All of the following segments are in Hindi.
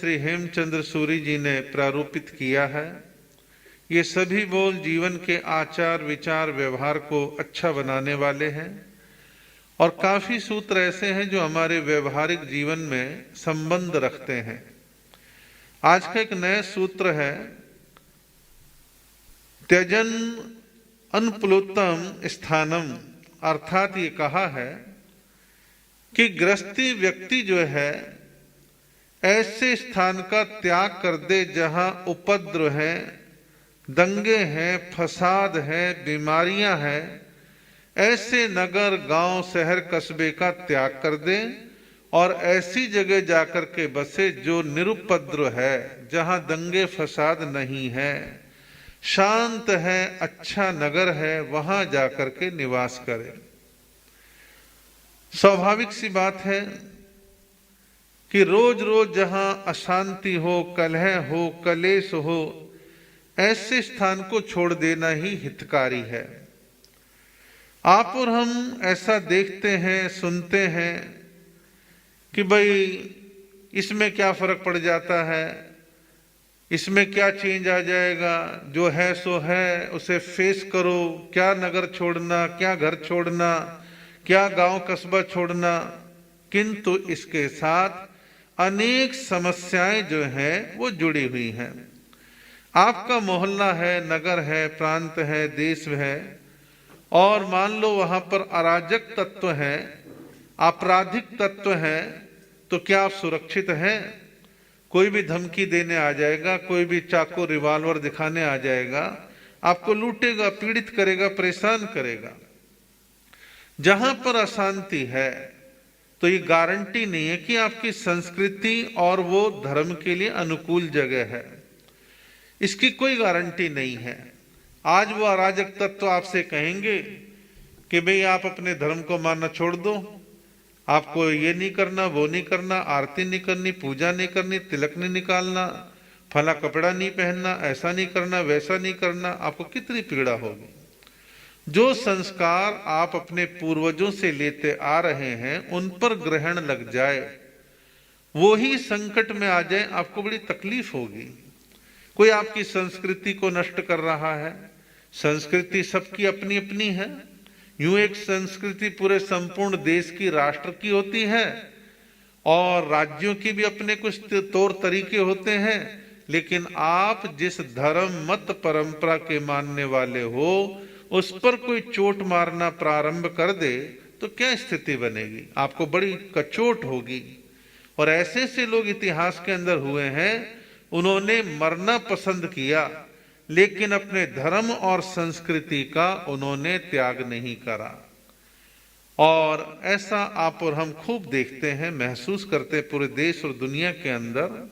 श्री हेमचंद्र सूरी जी ने प्रारूपित किया है। ये सभी बोल जीवन के आचार विचार व्यवहार को अच्छा बनाने वाले हैं और काफी सूत्र ऐसे हैं जो हमारे व्यवहारिक जीवन में संबंध रखते हैं। आज का एक नया सूत्र है, त्यजन अनप्लुतम स्थानम, अर्थात ये कहा है कि गृहस्थी व्यक्ति जो है ऐसे स्थान का त्याग कर दे जहां उपद्रव है, दंगे हैं, फसाद है, बीमारियां हैं। ऐसे नगर गांव शहर कस्बे का त्याग कर दे और ऐसी जगह जाकर के बसे जो निरुपद्रव है, जहां दंगे फसाद नहीं है, शांत है, अच्छा नगर है, वहां जाकर के निवास करे। स्वाभाविक सी बात है कि रोज रोज जहां अशांति हो, कलह हो, कलेश हो, ऐसे स्थान को छोड़ देना ही हितकारी है। आप और हम ऐसा देखते हैं, सुनते हैं कि भाई इसमें क्या फर्क पड़ जाता है, इसमें क्या चेंज आ जाएगा, जो है सो है, उसे फेस करो, क्या नगर छोड़ना, क्या घर छोड़ना, क्या गांव कस्बा छोड़ना। किंतु इसके साथ अनेक समस्याएं जो हैं वो जुड़ी हुई हैं। आपका मोहल्ला है, नगर है, प्रांत है, देश है, और मान लो वहां पर अराजक तत्व हैं, आपराधिक तत्व हैं, तो क्या आप सुरक्षित हैं? कोई भी धमकी देने आ जाएगा, कोई भी चाकू रिवॉल्वर दिखाने आ जाएगा, आपको लूटेगा, पीड़ित करेगा, परेशान करेगा। जहां पर अशांति है तो ये गारंटी नहीं है कि आपकी संस्कृति और वो धर्म के लिए अनुकूल जगह है, इसकी कोई गारंटी नहीं है। आज वो अराजक तत्व आपसे कहेंगे कि भाई आप अपने धर्म को मानना छोड़ दो, आपको ये नहीं करना, वो नहीं करना, आरती नहीं करनी, पूजा नहीं करनी, तिलक नहीं निकालना, फला कपड़ा नहीं पहनना, ऐसा नहीं करना, वैसा नहीं करना। आपको कितनी पीड़ा होगी। जो संस्कार आप अपने पूर्वजों से लेते आ रहे हैं उन पर ग्रहण लग जाए, वो ही संकट में आ जाए, आपको बड़ी तकलीफ होगी। कोई आपकी संस्कृति को नष्ट कर रहा है। संस्कृति सबकी अपनी अपनी है। यूं एक संस्कृति पूरे संपूर्ण देश की, राष्ट्र की होती है और राज्यों की भी अपने कुछ तौर तरीके होते हैं। लेकिन आप जिस धर्म मत परंपरा के मानने वाले हो, उस पर कोई चोट मारना प्रारंभ कर दे तो क्या स्थिति बनेगी? आपको बड़ी कचोट होगी। और ऐसे ऐसे लोग इतिहास के अंदर हुए हैं, उन्होंने मरना पसंद किया लेकिन अपने धर्म और संस्कृति का उन्होंने त्याग नहीं करा। और ऐसा आप और हम खूब देखते हैं, महसूस करते हैं पूरे देश और दुनिया के अंदर।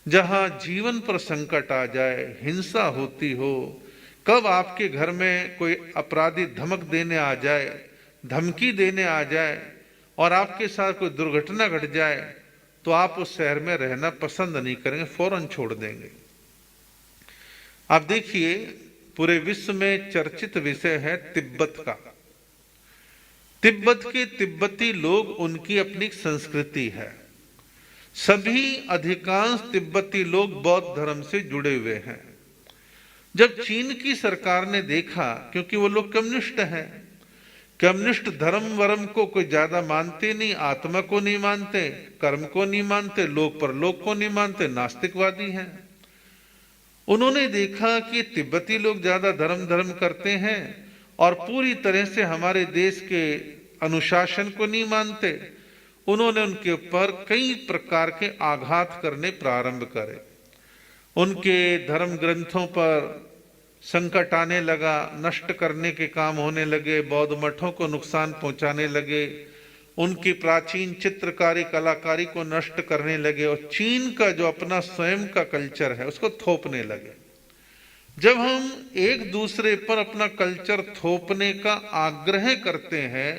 जहां जीवन पर संकट आ जाए, हिंसा होती हो, कब आपके घर में कोई अपराधी धमक देने आ जाए, धमकी देने आ जाए और आपके साथ कोई दुर्घटना घट जाए, तो आप उस शहर में रहना पसंद नहीं करेंगे, फौरन छोड़ देंगे। आप देखिए, पूरे विश्व में चर्चित विषय है तिब्बत का। तिब्बत के तिब्बती लोग, उनकी अपनी संस्कृति है। सभी अधिकांश तिब्बती लोग बौद्ध धर्म से जुड़े हुए हैं। जब चीन की सरकार ने देखा, क्योंकि वो लोग कम्युनिस्ट हैं, कम्युनिस्ट धर्म वर्म को कोई ज्यादा मानते नहीं, आत्मा को नहीं मानते, कर्म को नहीं मानते, लोक पर लोक को नहीं मानते, नास्तिकवादी हैं। उन्होंने देखा कि तिब्बती लोग ज्यादा धर्म करते हैं और पूरी तरह से हमारे देश के अनुशासन को नहीं मानते। उन्होंने उनके ऊपर कई प्रकार के आघात करने प्रारंभ करे। उनके धर्म ग्रंथों पर संकट आने लगा, नष्ट करने के काम होने लगे, बौद्ध मठों को नुकसान पहुंचाने लगे, उनकी प्राचीन चित्रकारी कलाकारी को नष्ट करने लगे और चीन का जो अपना स्वयं का कल्चर है उसको थोपने लगे। जब हम एक दूसरे पर अपना कल्चर थोपने का आग्रह करते हैं,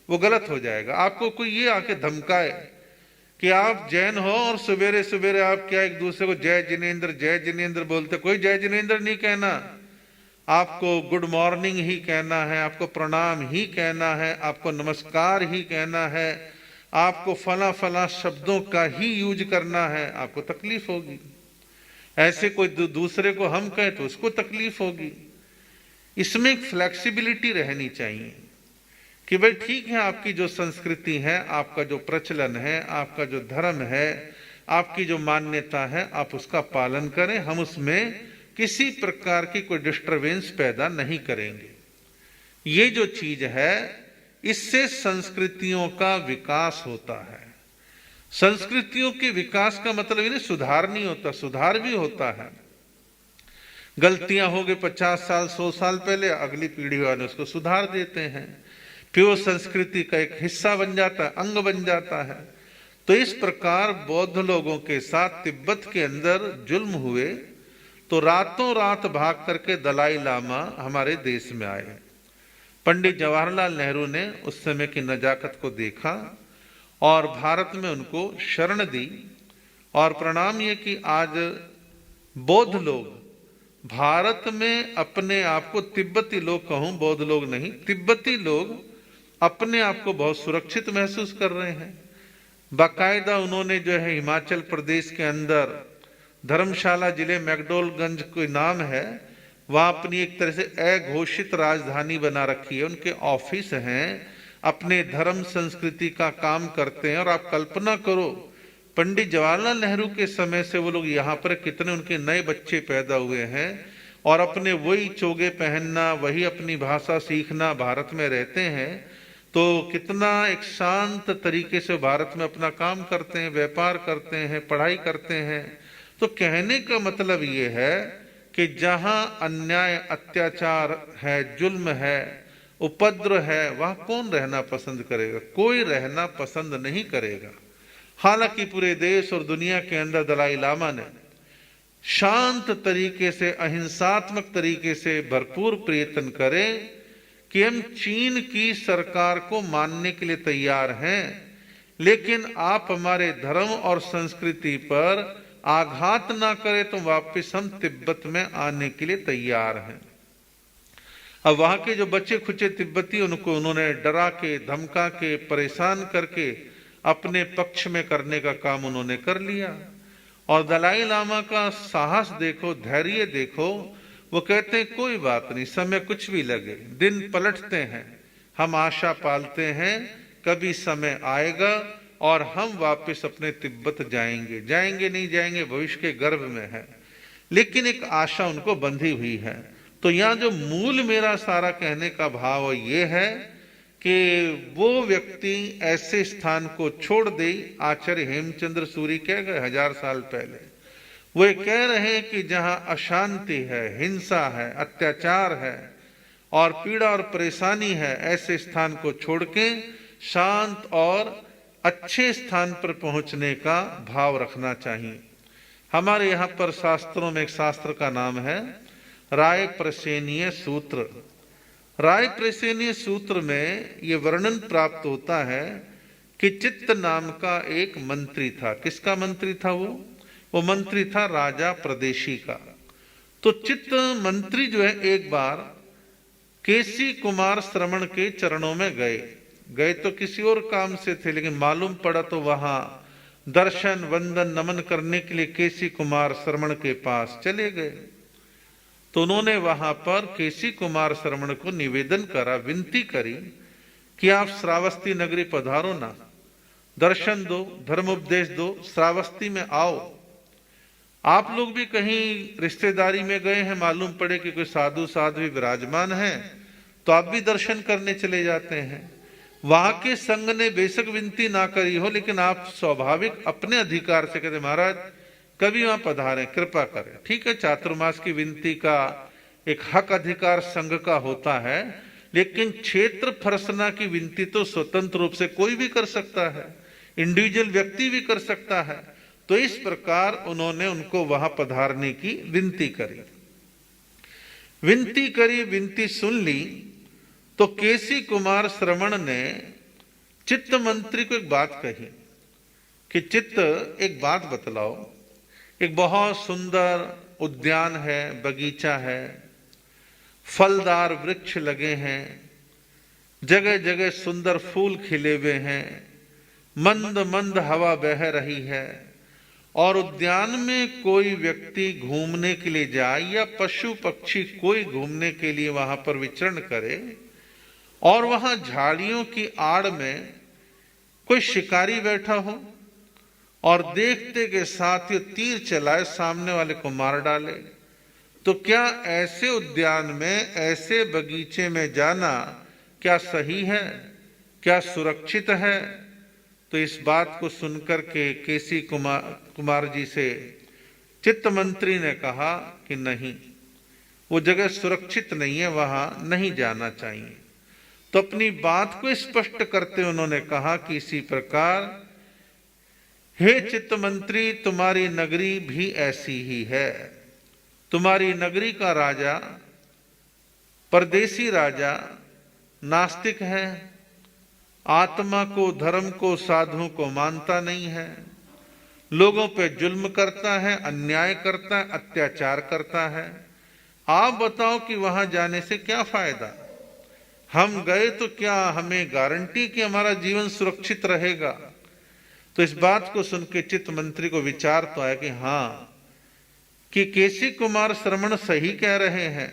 वो गलत हो जाएगा। आपको कोई ये आके धमकाए कि आप जैन हो और सवेरे सवेरे आप क्या एक दूसरे को जय जिनेंद्र बोलते, कोई जय जिनेंद्र नहीं कहना, आपको गुड मॉर्निंग ही कहना है, आपको प्रणाम ही कहना है, आपको नमस्कार ही कहना है, आपको फला फला शब्दों का ही यूज करना है, आपको तकलीफ होगी। ऐसे कोई दूसरे को हम कहें तो उसको तकलीफ होगी। इसमें एक फ्लेक्सिबिलिटी रहनी चाहिए कि भाई ठीक है, आपकी जो संस्कृति है, आपका जो प्रचलन है, आपका जो धर्म है, आपकी जो मान्यता है, आप उसका पालन करें, हम उसमें किसी प्रकार की कोई डिस्टरबेंस पैदा नहीं करेंगे। ये जो चीज है, इससे संस्कृतियों का विकास होता है। संस्कृतियों के विकास का मतलब ये नहीं सुधार नहीं होता, सुधार भी होता है। गलतियां हो गई 50 साल 100 साल पहले, अगली पीढ़ी वाले उसको सुधार देते हैं, फिर वो संस्कृति का एक हिस्सा बन जाता है, अंग बन जाता है। तो इस प्रकार बौद्ध लोगों के साथ तिब्बत के अंदर जुल्म हुए, तो रातों रात भाग करके दलाई लामा हमारे देश में आए। पंडित जवाहरलाल नेहरू ने उस समय की नजाकत को देखा और भारत में उनको शरण दी। और प्रणाम ये कि आज बौद्ध लोग भारत में अपने आप को, तिब्बती लोग कहूं, बौद्ध लोग नहीं, तिब्बती लोग अपने आप को बहुत सुरक्षित महसूस कर रहे हैं। बाकायदा उन्होंने जो है हिमाचल प्रदेश के अंदर धर्मशाला जिले मैकडोलगंज कोई नाम है, वहां अपनी एक तरह से अघोषित राजधानी बना रखी है। उनके ऑफिस हैं, अपने धर्म संस्कृति का काम करते हैं। और आप कल्पना करो, पंडित जवाहरलाल नेहरू के समय से वो लोग यहाँ पर कितने उनके नए बच्चे पैदा हुए हैं और अपने वही चोगे पहनना, वही अपनी भाषा सीखना, भारत में रहते हैं। तो कितना एक शांत तरीके से भारत में अपना काम करते हैं, व्यापार करते हैं, पढ़ाई करते हैं। तो कहने का मतलब ये है कि जहां अन्याय, अत्याचार है, जुल्म है, उपद्रव है, वहां कौन रहना पसंद करेगा? कोई रहना पसंद नहीं करेगा। हालांकि पूरे देश और दुनिया के अंदर दलाई लामा ने शांत तरीके से, अहिंसात्मक तरीके से भरपूर प्रयत्न करें कि हम चीन की सरकार को मानने के लिए तैयार हैं, लेकिन आप हमारे धर्म और संस्कृति पर आघात ना करें तो वापस हम तिब्बत में आने के लिए तैयार हैं। अब वहां के जो बच्चे खुचे तिब्बती, उनको उन्होंने डरा के, धमका के, परेशान करके अपने पक्ष में करने का काम उन्होंने कर लिया। और दलाई लामा का साहस देखो, धैर्य देखो। वो कहते हैं कोई बात नहीं, समय कुछ भी लगे, दिन पलटते हैं, हम आशा पालते हैं कभी समय आएगा और हम वापस अपने तिब्बत जाएंगे। जाएंगे नहीं जाएंगे भविष्य के गर्भ में है, लेकिन एक आशा उनको बंधी हुई है। तो यहाँ जो मूल मेरा सारा कहने का भाव ये है कि वो व्यक्ति ऐसे स्थान को छोड़ दे। आचार्य हेमचंद्र सूरी कह गए 1000 साल पहले, वो कह रहे हैं कि जहां अशांति है, हिंसा है, अत्याचार है और पीड़ा और परेशानी है, ऐसे स्थान को छोड़ के शांत और अच्छे स्थान पर पहुंचने का भाव रखना चाहिए। हमारे यहाँ पर शास्त्रों में एक शास्त्र का नाम है राय प्रसेनीय सूत्र। राय प्रसेनीय सूत्र में ये वर्णन प्राप्त होता है कि चित्त नाम का एक मंत्री था। किसका मंत्री था वो मंत्री था राजा प्रदेशी का। तो चित्त मंत्री जो है एक बार केसी कुमार श्रवण के चरणों में गए तो किसी और काम से थे, लेकिन मालूम पड़ा तो वहां दर्शन वंदन नमन करने के लिए केसी कुमार श्रवण के पास चले गए। तो उन्होंने वहां पर केसी कुमार श्रवण को निवेदन करा, विनती करी कि आप श्रावस्ती नगरी पधारो ना, दर्शन दो, धर्म उपदेश दो, श्रावस्ती में आओ। आप लोग भी कहीं रिश्तेदारी में गए हैं, मालूम पड़े कि कोई साधु साध्वी विराजमान है, तो आप भी दर्शन करने चले जाते हैं। वहां के संघ ने बेशक विनती ना करी हो, लेकिन आप स्वाभाविक अपने अधिकार से कहते महाराज कभी वहां पधारें, कृपा करें। ठीक है, चातुर्मास की विनती का एक हक अधिकार संघ का होता है, लेकिन क्षेत्र फरसना की विनती तो स्वतंत्र रूप से कोई भी कर सकता है, इंडिविजुअल व्यक्ति भी कर सकता है। तो इस प्रकार उन्होंने उनको वहां पधारने की विनती करी। विनती सुन ली तो केसी कुमार श्रवण ने चित्त मंत्री को एक बात कही कि चित्त एक बात बतलाओ, एक बहुत सुंदर उद्यान है, बगीचा है, फलदार वृक्ष लगे हैं, जगह जगह सुंदर फूल खिले हुए हैं, मंद मंद हवा बह रही है और उद्यान में कोई व्यक्ति घूमने के लिए जाए या पशु पक्षी कोई घूमने के लिए वहां पर विचरण करे और वहां झाड़ियों की आड़ में कोई शिकारी बैठा हो और देखते के साथ ही तीर चलाए सामने वाले को मार डाले, तो क्या ऐसे उद्यान में, ऐसे बगीचे में जाना क्या सही है, क्या सुरक्षित है? तो इस बात को सुनकर के केसी कुमार जी से चित्त मंत्री ने कहा कि नहीं, वो जगह सुरक्षित नहीं है, वहां नहीं जाना चाहिए। तो अपनी बात को स्पष्ट करते उन्होंने कहा कि इसी प्रकार हे चित्त मंत्री, तुम्हारी नगरी भी ऐसी ही है। तुम्हारी नगरी का राजा, परदेसी राजा, नास्तिक है, आत्मा को, धर्म को, साधुओं को मानता नहीं है, लोगों पे जुल्म करता है, अन्याय करता है, अत्याचार करता है। आप बताओ कि वहां जाने से क्या फायदा? हम गए तो क्या हमें गारंटी कि हमारा जीवन सुरक्षित रहेगा? तो इस बात को सुन के चित्त मंत्री को विचार तो आया कि हाँ, कि केसी कुमार श्रमण सही कह रहे हैं,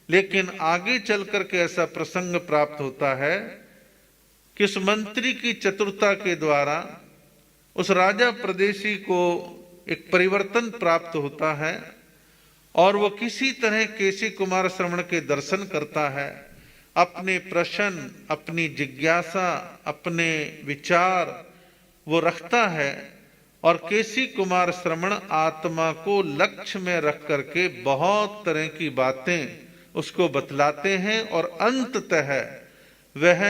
लेकिन आगे चल करके ऐसा प्रसंग प्राप्त होता है कि उस मंत्री की चतुरता के द्वारा उस राजा प्रदेशी को एक परिवर्तन प्राप्त होता है और वो किसी तरह केसी कुमार श्रमण के दर्शन करता है, अपने प्रश्न, अपनी जिज्ञासा, अपने विचार वो रखता है और केसी कुमार श्रमण आत्मा को लक्ष्य में रख करके बहुत तरह की बातें उसको बतलाते हैं और अंततः वह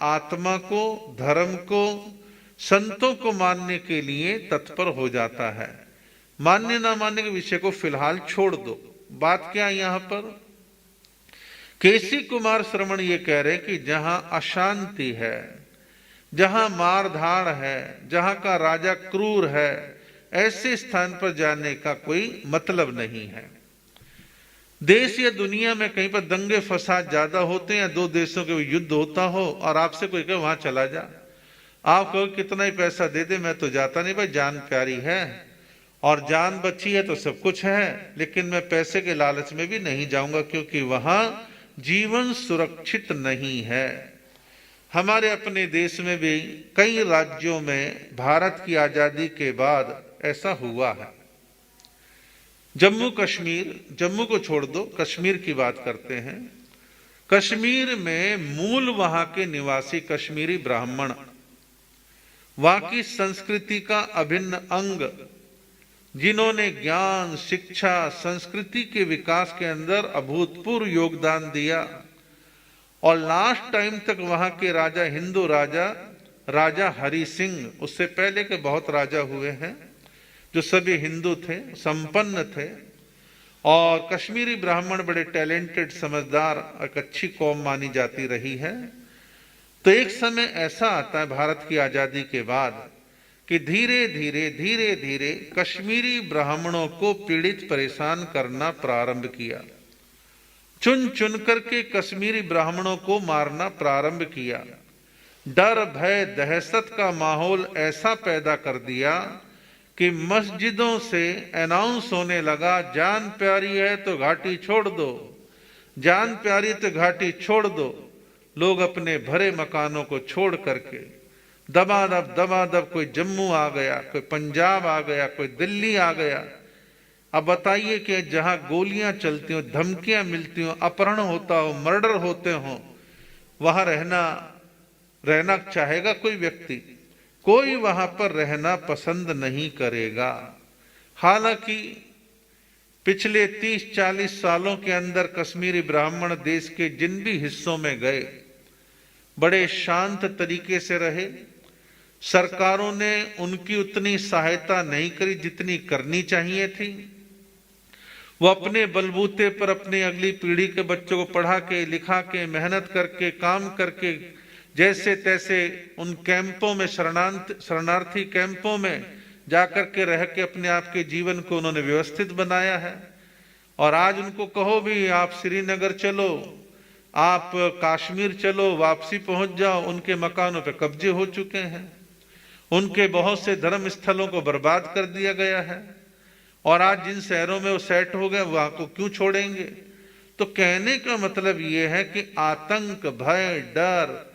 आत्मा को, धर्म को, संतों को मानने के लिए तत्पर हो जाता है। मानने ना मानने के विषय को फिलहाल छोड़ दो। बात क्या है यहां पर? केसी कुमार श्रमण ये कह रहे कि जहां अशांति है, जहां मारधाड़ है, जहां का राजा क्रूर है, ऐसे स्थान पर जाने का कोई मतलब नहीं है। देश या दुनिया में कहीं पर दंगे फसाद ज्यादा होते हैं या दो देशों के युद्ध होता हो और आपसे कोई कहे वहां चला जा, आप कहो कितना ही पैसा दे दे, मैं तो जाता नहीं भाई, जान प्यारी है और जान बची है तो सब कुछ है, लेकिन मैं पैसे के लालच में भी नहीं जाऊंगा क्योंकि वहां जीवन सुरक्षित नहीं है। हमारे अपने देश में भी कई राज्यों में भारत की आजादी के बाद ऐसा हुआ है। जम्मू कश्मीर, जम्मू को छोड़ दो, कश्मीर की बात करते हैं। कश्मीर में मूल वहां के निवासी कश्मीरी ब्राह्मण, वहां की संस्कृति का अभिन्न अंग, जिन्होंने ज्ञान, शिक्षा, संस्कृति के विकास के अंदर अभूतपूर्व योगदान दिया और लास्ट टाइम तक वहां के राजा, हिंदू राजा, राजा हरि सिंह, उससे पहले के बहुत राजा हुए हैं जो सभी हिंदू थे, संपन्न थे और कश्मीरी ब्राह्मण बड़े टैलेंटेड, समझदार, एक अच्छी कौम मानी जाती रही है। तो एक समय ऐसा आता है भारत की आजादी के बाद कि धीरे धीरे कश्मीरी ब्राह्मणों को पीड़ित, परेशान करना प्रारंभ किया। चुन चुन करके कश्मीरी ब्राह्मणों को मारना प्रारंभ किया। डर, भय, दहशत का माहौल ऐसा पैदा कर दिया कि मस्जिदों से अनाउंस होने लगा, जान प्यारी है तो घाटी छोड़ दो, जान प्यारी तो घाटी छोड़ दो। लोग अपने भरे मकानों को छोड़ करके दबादब कोई जम्मू आ गया, कोई पंजाब आ गया, कोई दिल्ली आ गया। अब बताइए कि जहां गोलियां चलती हो, धमकियां मिलती हो, अपहरण होता हो, मर्डर होते हो, वहां रहना चाहेगा कोई व्यक्ति? कोई वहां पर रहना पसंद नहीं करेगा। हालांकि पिछले 30-40 सालों के अंदर कश्मीरी ब्राह्मण देश के जिन भी हिस्सों में गए, बड़े शांत तरीके से रहे। सरकारों ने उनकी उतनी सहायता नहीं करी जितनी करनी चाहिए थी। वो अपने बलबूते पर अपने अगली पीढ़ी के बच्चों को पढ़ा के, लिखा के, मेहनत करके, काम करके, जैसे तैसे उन कैंपों में, शरणार्थी कैंपों में जाकर के रह के अपने आप के जीवन को उन्होंने व्यवस्थित बनाया है। और आज उनको कहो भी आप श्रीनगर चलो, आप कश्मीर चलो, वापसी पहुंच जाओ, उनके मकानों पे कब्जे हो चुके हैं। उनके बहुत से धर्म स्थलों को बर्बाद कर दिया गया है, और आज जिन शहरों में वो सेट हो गए वहां को क्यों छोड़ेंगे। तो कहने का मतलब ये है कि आतंक, भय, डर,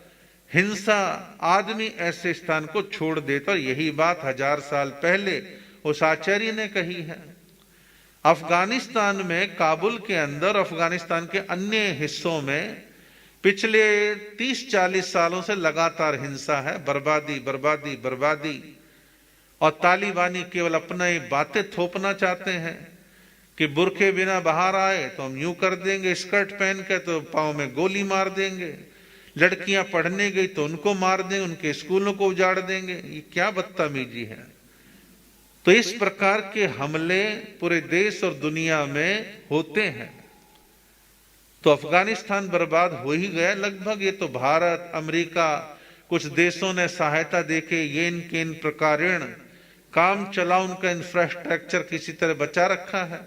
हिंसा, आदमी ऐसे स्थान को छोड़ देता। और यही बात 1000 साल पहले उस आचार्य ने कही है। अफगानिस्तान में, काबुल के अंदर, अफगानिस्तान के अन्य हिस्सों में पिछले 30-40 सालों से लगातार हिंसा है, बर्बादी बर्बादी बर्बादी। और तालिबानी केवल अपना ही बातें थोपना चाहते हैं कि बुरखे बिना बाहर आए तो हम यूं कर देंगे, स्कर्ट पहन के तो पांव में गोली मार देंगे, लड़कियां पढ़ने गई तो उनको मार देंगे, उनके स्कूलों को उजाड़ देंगे। ये क्या बदतमीजी है। तो इस प्रकार के हमले पूरे देश और दुनिया में होते हैं। तो अफगानिस्तान बर्बाद हो ही गया लगभग। ये तो भारत, अमेरिका, कुछ देशों ने सहायता देके येन केन प्रकारेण काम चला, उनका इंफ्रास्ट्रक्चर किसी तरह बचा रखा है।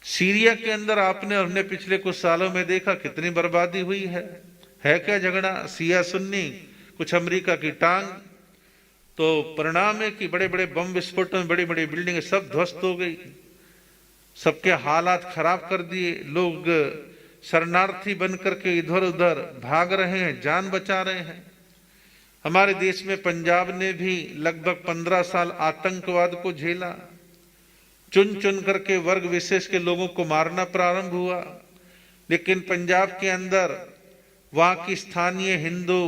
सीरिया के अंदर आपने और हमने पिछले कुछ सालों में देखा कितनी बर्बादी हुई है क्या झगड़ा, सिया सुन्नी, कुछ अमेरिका की टांग। तो परिणाम है कि बड़े बड़े बम विस्फोटों में बड़ी बड़ी बिल्डिंगें सब ध्वस्त हो गई, सबके हालात खराब कर दिए। लोग शरणार्थी बन करके इधर उधर भाग रहे हैं, जान बचा रहे हैं। हमारे देश में पंजाब ने भी लगभग 15 साल आतंकवाद को झेला। चुन चुन करके वर्ग विशेष के लोगों को मारना प्रारंभ हुआ। लेकिन पंजाब के अंदर वहां की स्थानीय हिंदू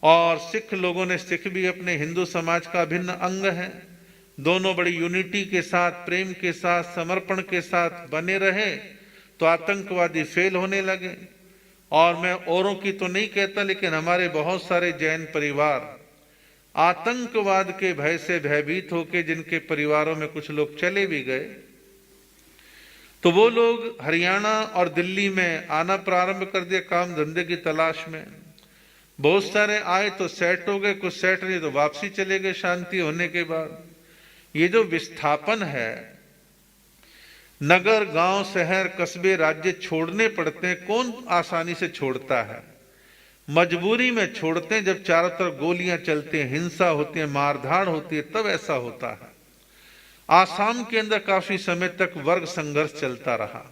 और सिख लोगों ने, सिख भी अपने हिंदू समाज का अभिन्न अंग है, दोनों बड़ी यूनिटी के साथ, प्रेम के साथ, समर्पण के साथ बने रहे तो आतंकवादी फेल होने लगे। और मैं औरों की तो नहीं कहता, लेकिन हमारे बहुत सारे जैन परिवार आतंकवाद के भय से भयभीत होकर, जिनके परिवारों में कुछ लोग चले भी गए, तो वो लोग हरियाणा और दिल्ली में आना प्रारंभ कर दिया काम धंधे की तलाश में। बहुत सारे आए तो सेट हो गए, कुछ सेट नहीं तो वापसी चले गए शांति होने के बाद। ये जो विस्थापन है, नगर, गांव, शहर, कस्बे, राज्य छोड़ने पड़ते हैं। कौन आसानी से छोड़ता है? मजबूरी में छोड़ते हैं। जब चारों तरफ गोलियां चलती हैं, हिंसा होती है, मारधाड़ होती है, तब ऐसा होता है। आसाम के अंदर काफी समय तक वर्ग संघर्ष चलता रहा।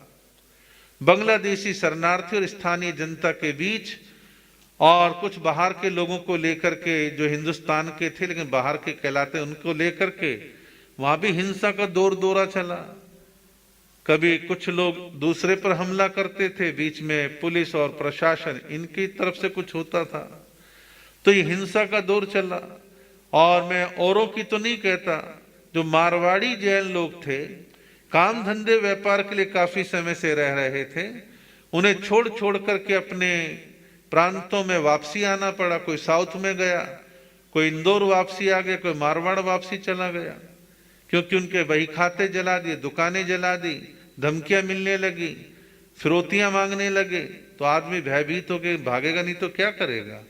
बांग्लादेशी शरणार्थी और स्थानीय जनता के बीच, और कुछ बाहर के लोगों को लेकर के, जो हिंदुस्तान के थे लेकिन बाहर के कहलाते, उनको लेकर के वहां भी हिंसा का दौर दौरा चला। कभी कुछ लोग दूसरे पर हमला करते थे, बीच में पुलिस और प्रशासन इनकी तरफ से कुछ होता था। तो ये हिंसा का दौर चला। और मैं औरों की तो नहीं कहता, जो मारवाड़ी जैन लोग थे, काम धंधे व्यापार के लिए काफी समय से रह रहे थे, उन्हें छोड़ छोड़ करके अपने प्रांतों में वापसी आना पड़ा। कोई साउथ में गया, कोई इंदौर वापसी आ गया, कोई मारवाड़ वापसी चला गया, क्योंकि उनके वही खाते जला दिए, दुकानें जला दी, धमकियां मिलने लगी, फिरौतियां मांगने लगे। तो आदमी भयभीत होकर भागेगा नहीं तो क्या करेगा।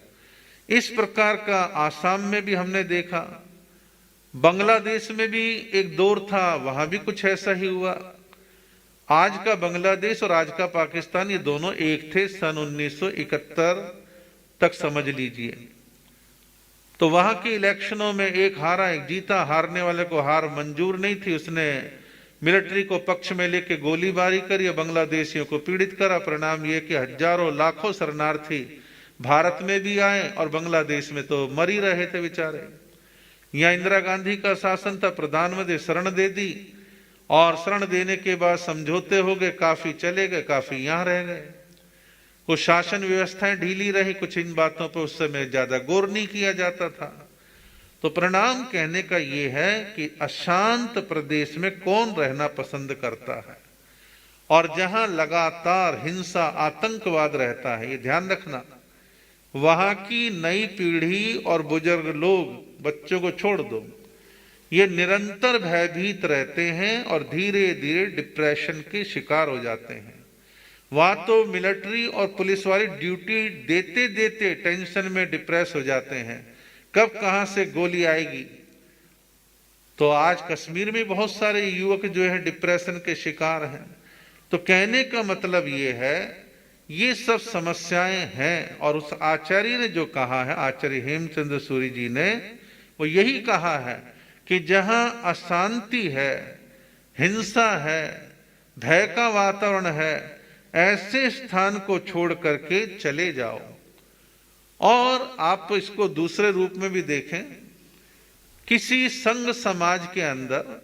इस प्रकार का आसाम में भी हमने देखा। बांग्लादेश में भी एक दौर था, वहां भी कुछ ऐसा ही हुआ। आज का बांग्लादेश और आज का पाकिस्तान, ये दोनों एक थे सन 1971 तक समझ लीजिए। तो वहां के इलेक्शनों में एक हारा एक जीता, हारने वाले को हार मंजूर नहीं थी। उसने मिलिट्री को पक्ष में लेके गोलीबारी करी और बांग्लादेशियों को पीड़ित करा। परिणाम यह कि हजारों लाखों शरणार्थी भारत में भी आए और बांग्लादेश में तो मर ही रहे थे बेचारे। यहाँ इंदिरा गांधी का शासन था, प्रधानमंत्री शरण दे दी, और शरण देने के बाद समझौते हो गए, काफी चले गए, काफी यहां रह गए। कुछ शासन व्यवस्थाएं ढीली रही, कुछ इन बातों पर उस समय ज्यादा गौर नहीं किया जाता था। तो परिणाम कहने का ये है कि अशांत प्रदेश में कौन रहना पसंद करता है, और जहां लगातार हिंसा, आतंकवाद रहता है, ये ध्यान रखना। वहां की नई पीढ़ी और बुजुर्ग लोग, बच्चों को छोड़ दो, ये निरंतर भयभीत रहते हैं और धीरे धीरे डिप्रेशन के शिकार हो जाते हैं। वहां तो मिलिट्री और पुलिस वाली ड्यूटी देते देते टेंशन में डिप्रेस हो जाते हैं, कब कहां से गोली आएगी। तो आज कश्मीर में बहुत सारे युवक जो है डिप्रेशन के शिकार हैं। तो कहने का मतलब ये है, ये सब समस्याएं हैं। और उस आचार्य ने जो कहा है, आचार्य हेमचंद्र सूरी जी ने, वो यही कहा है कि जहां अशांति है, हिंसा है, भय का वातावरण है, ऐसे स्थान को छोड़ करके चले जाओ। और आप इसको दूसरे रूप में भी देखें, किसी संघ समाज के अंदर,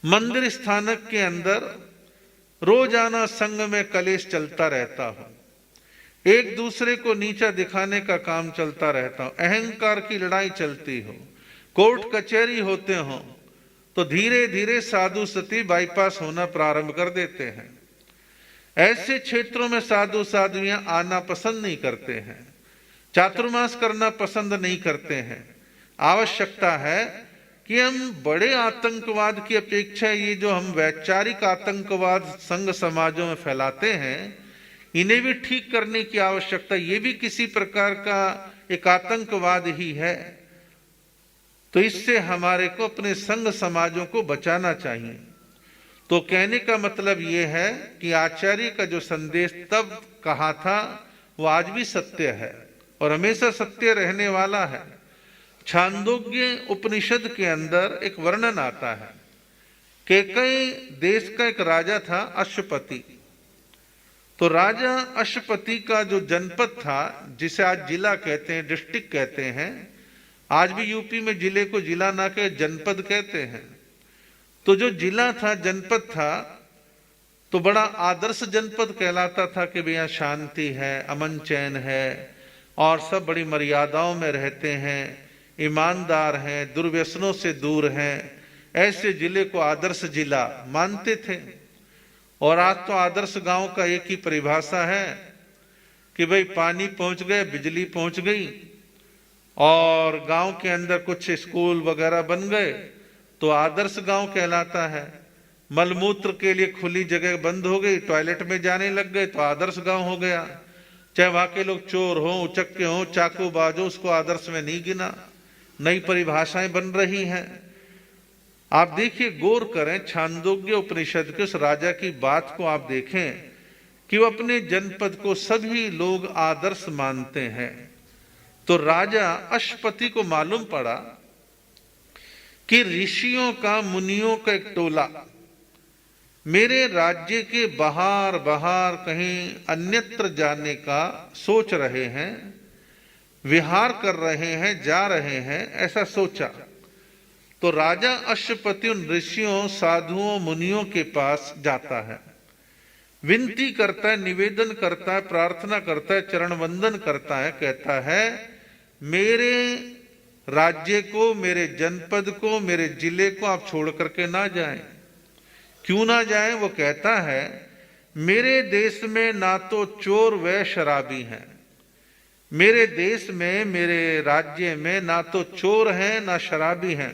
मंदिर स्थानक के अंदर रोजाना संघ में कलेश चलता रहता हो, एक दूसरे को नीचा दिखाने का काम चलता रहता हो, अहंकार की लड़ाई चलती हो, कोर्ट कचहरी होते हो, तो धीरे धीरे साधु सती बाईपास होना प्रारंभ कर देते हैं। ऐसे क्षेत्रों में साधु साधुआं आना पसंद नहीं करते हैं, चातुर्मास करना पसंद नहीं करते हैं। आवश्यकता है कि हम बड़े आतंकवाद की अपेक्षा ये जो हम वैचारिक आतंकवाद संघ समाजों में फैलाते हैं, इन्हें भी ठीक करने की आवश्यकता। ये भी किसी प्रकार का एक आतंकवाद ही है। तो इससे हमारे को अपने संघ समाजों को बचाना चाहिए। तो कहने का मतलब ये है कि आचार्य का जो संदेश तब कहा था वो आज भी सत्य है और हमेशा सत्य रहने वाला है। छांदोग्य उपनिषद के अंदर एक वर्णन आता है कि कई देश का एक राजा था अश्वपति। तो राजा अश्वपति का जो जनपद था, जिसे आज जिला कहते हैं, डिस्ट्रिक्ट कहते हैं, आज भी यूपी में जिले को जिला ना के जनपद कहते हैं। तो जो जिला था, जनपद था, तो बड़ा आदर्श जनपद कहलाता था कि भैया शांति है, अमन चैन है और सब बड़ी मर्यादाओं में रहते हैं, ईमानदार हैं, दुर्व्यसनों से दूर हैं। ऐसे जिले को आदर्श जिला मानते थे। और आज तो आदर्श गांव का एक ही परिभाषा है कि भाई पानी पहुंच गए, बिजली पहुंच गई और गांव के अंदर कुछ स्कूल वगैरह बन गए तो आदर्श गांव कहलाता है। मलमूत्र के लिए खुली जगह बंद हो गई, टॉयलेट में जाने लग गए तो आदर्श गांव हो गया। चाहे वहां के लोग चोर हो, उचक्के हो, चाकूबाज हो, उसको आदर्श में नहीं गिना। नई परिभाषाएं बन रही हैं। आप देखिए, गौर करें, छांदोग्य उपनिषद के उस राजा की बात को आप देखें कि वो अपने जनपद को सभी लोग आदर्श मानते हैं। तो राजा अश्वपति को मालूम पड़ा कि ऋषियों का, मुनियों का एक टोला मेरे राज्य के बाहर बाहर कहीं अन्यत्र जाने का सोच रहे हैं, विहार कर रहे हैं, जा रहे हैं, ऐसा सोचा। तो राजा अश्वपति उन ऋषियों, साधुओं, मुनियों के पास जाता है, विनती करता है, निवेदन करता है, प्रार्थना करता है, चरण वंदन करता है, कहता है मेरे राज्य को, मेरे जनपद को, मेरे जिले को आप छोड़ करके ना जाएं। क्यों ना जाएं? वो कहता है मेरे देश में ना तो चोर व शराबी हैं, मेरे देश में, मेरे राज्य में ना तो चोर हैं, ना शराबी हैं,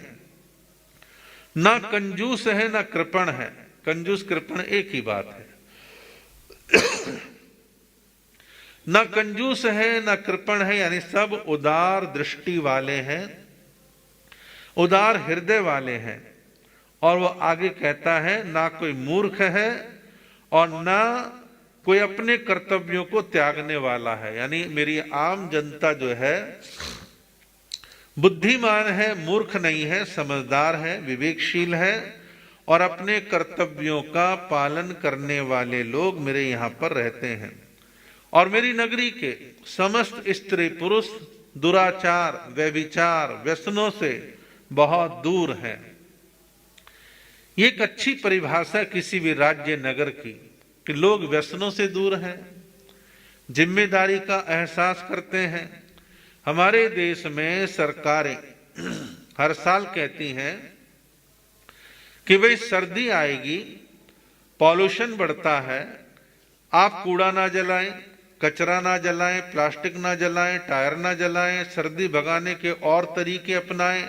ना कंजूस है, ना कृपण है। कंजूस कृपण एक ही बात है। ना कंजूस है, ना कृपण है, यानी सब उदार दृष्टि वाले हैं, उदार हृदय वाले हैं। और वो आगे कहता है ना कोई मूर्ख है और ना कोई अपने कर्तव्यों को त्यागने वाला है। यानी मेरी आम जनता जो है बुद्धिमान है, मूर्ख नहीं है, समझदार है, विवेकशील है और अपने कर्तव्यों का पालन करने वाले लोग मेरे यहां पर रहते हैं। और मेरी नगरी के समस्त स्त्री पुरुष दुराचार, व्यभिचार, व्यसनों से बहुत दूर हैं। ये एक अच्छी परिभाषा किसी भी राज्य नगर की कि लोग व्यसनों से दूर हैं, जिम्मेदारी का एहसास करते हैं। हमारे देश में सरकारें हर साल कहती हैं कि भाई सर्दी आएगी, पॉल्यूशन बढ़ता है, आप कूड़ा ना जलाएं, कचरा ना जलाएं, प्लास्टिक ना जलाएं, टायर ना जलाएं, सर्दी भगाने के और तरीके अपनाएं।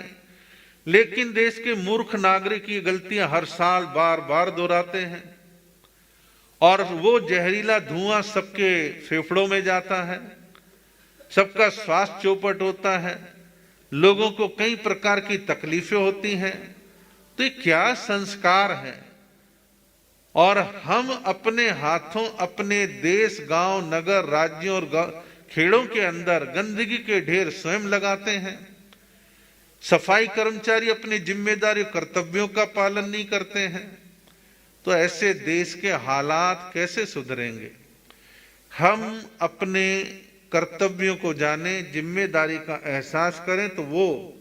लेकिन देश के मूर्ख नागरिक की गलतियां हर साल बार बार दोहराते हैं और वो जहरीला धुआं सबके फेफड़ों में जाता है, सबका स्वास्थ्य चौपट होता है, लोगों को कई प्रकार की तकलीफें होती हैं। तो ये क्या संस्कार है? और हम अपने हाथों अपने देश, गांव, नगर, राज्यों और खेड़ों के अंदर गंदगी के ढेर स्वयं लगाते हैं। सफाई कर्मचारी अपनी जिम्मेदारी कर्तव्यों का पालन नहीं करते हैं, तो ऐसे देश के हालात कैसे सुधरेंगे। हम अपने कर्तव्यों को जाने, जिम्मेदारी का एहसास करें, तो वो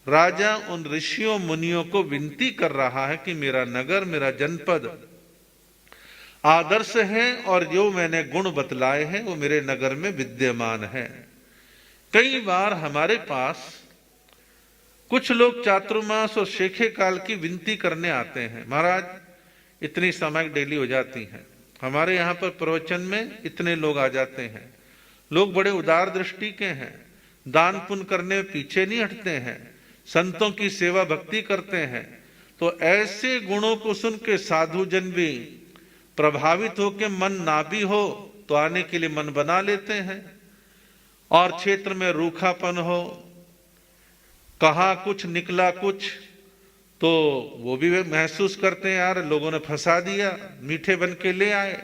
राजा उन ऋषियों मुनियों को विनती कर रहा है कि मेरा नगर, मेरा जनपद आदर्श है और जो मैंने गुण बतलाए हैं वो मेरे नगर में विद्यमान है। कई बार हमारे पास कुछ लोग चातुर्मास और शेखे काल की विनती करने आते हैं, महाराज इतनी सामयिक डेली हो जाती है, हमारे यहाँ पर प्रवचन में इतने लोग आ जाते हैं। लोग बड़े उदार दृष्टि के हैं, दान पुण्य करने में पीछे नहीं हटते हैं, संतों की सेवा भक्ति करते हैं। तो ऐसे गुणों को सुन के साधु जन भी प्रभावित होकर मन ना भी हो तो आने के लिए मन बना लेते हैं। और क्षेत्र में रूखापन हो, कहा कुछ निकला कुछ, तो वो भी महसूस करते हैं यार लोगों ने फंसा दिया, मीठे बन के ले आए।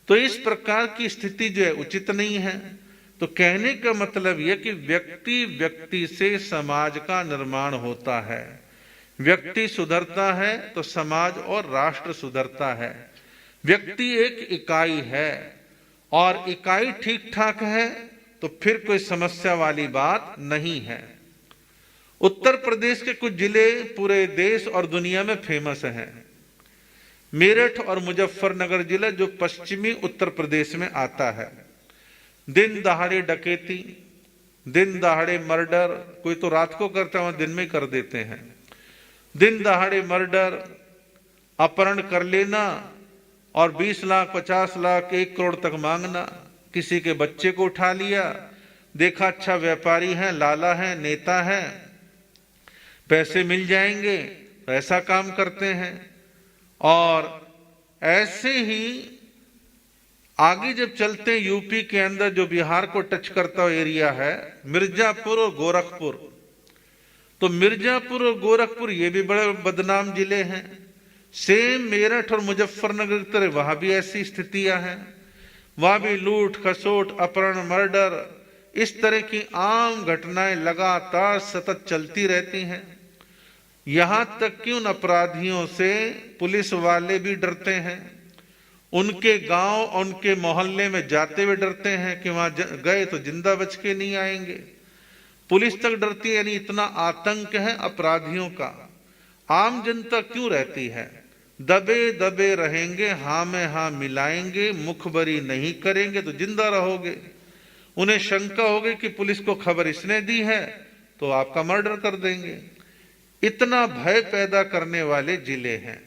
तो इस प्रकार की स्थिति जो है उचित नहीं है। तो कहने का मतलब यह कि व्यक्ति व्यक्ति से समाज का निर्माण होता है। व्यक्ति सुधरता है तो समाज और राष्ट्र सुधरता है। व्यक्ति एक इकाई है और इकाई ठीक ठाक है तो फिर कोई समस्या वाली बात नहीं है। उत्तर प्रदेश के कुछ जिले पूरे देश और दुनिया में फेमस हैं। मेरठ और मुजफ्फरनगर जिला जो पश्चिमी उत्तर प्रदेश में आता है, दिन दहाड़े डकैती, दिन दहाड़े मर्डर, कोई तो रात को करता है दिन में कर देते हैं, दिन दहाड़े मर्डर, अपहरण कर लेना और 20 लाख 50 लाख 1 करोड़ तक मांगना। किसी के बच्चे को उठा लिया, देखा अच्छा व्यापारी है, लाला है, नेता है, पैसे मिल जाएंगे, तो ऐसा काम करते हैं। और ऐसे ही आगे जब चलते हैं, यूपी के अंदर जो बिहार को टच करता हुआ एरिया है, मिर्जापुर और गोरखपुर, तो मिर्जापुर और गोरखपुर ये भी बड़े बदनाम जिले हैं। सेम मेरठ और मुजफ्फरनगर की तरह वहां भी ऐसी स्थितियां हैं। वहां भी लूट खसोट, अपहरण, मर्डर, इस तरह की आम घटनाएं लगातार सतत चलती रहती हैं। यहां तक कि उन अपराधियों से पुलिस वाले भी डरते हैं। उनके गांव, उनके मोहल्ले में जाते हुए डरते हैं कि वहां गए तो जिंदा बच के नहीं आएंगे। पुलिस तक डरती है, यानी इतना आतंक है अपराधियों का। आम जनता क्यों रहती है? दबे दबे रहेंगे, हाँ में हाँ मिलाएंगे, मुखबरी नहीं करेंगे तो जिंदा रहोगे। उन्हें शंका होगी कि पुलिस को खबर इसने दी है तो आपका मर्डर कर देंगे। इतना भय पैदा करने वाले जिले हैं।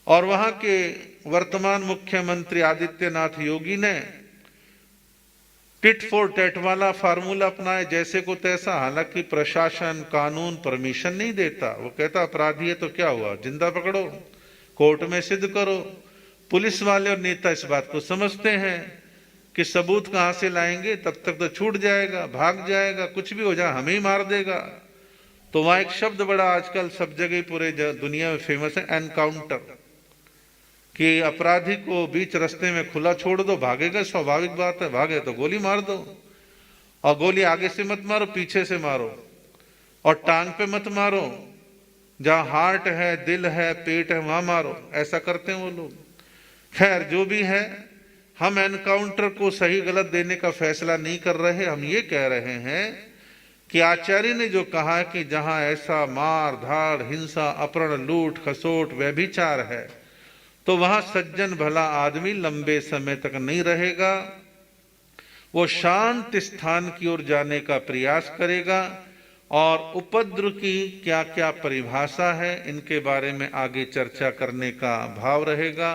और वहां के वर्तमान मुख्यमंत्री आदित्यनाथ योगी ने टिट फॉर टैट वाला फार्मूला अपनाया, जैसे को तैसा। हालांकि प्रशासन, कानून परमिशन नहीं देता। वो कहता अपराधी है तो क्या हुआ, जिंदा पकड़ो, कोर्ट में सिद्ध करो। पुलिस वाले और नेता इस बात को समझते हैं कि सबूत कहां से लाएंगे, तब तक तो छूट जाएगा, भाग जाएगा, कुछ भी हो जाए हमें ही मार देगा। तो वहां एक शब्द बड़ा आजकल सब जगह पूरे दुनिया में फेमस है, एनकाउंटर, कि अपराधी को बीच रास्ते में खुला छोड़ दो, भागेगा, स्वाभाविक बात है, भागे तो गोली मार दो। और गोली आगे से मत मारो, पीछे से मारो, और टांग पे मत मारो, जहां हार्ट है, दिल है, पेट है, वहां मारो। ऐसा करते हैं वो लोग। खैर जो भी है, हम एनकाउंटर को सही गलत देने का फैसला नहीं कर रहे। हम ये कह रहे हैं कि आचार्य ने जो कहा कि जहां ऐसा मार धाड़, हिंसा, अपहरण, लूट खसोट, व्यभिचार है, तो वहां सज्जन भला आदमी लंबे समय तक नहीं रहेगा। वो शांत स्थान की ओर जाने का प्रयास करेगा। और उपद्रव की क्या क्या परिभाषा है, इनके बारे में आगे चर्चा करने का भाव रहेगा।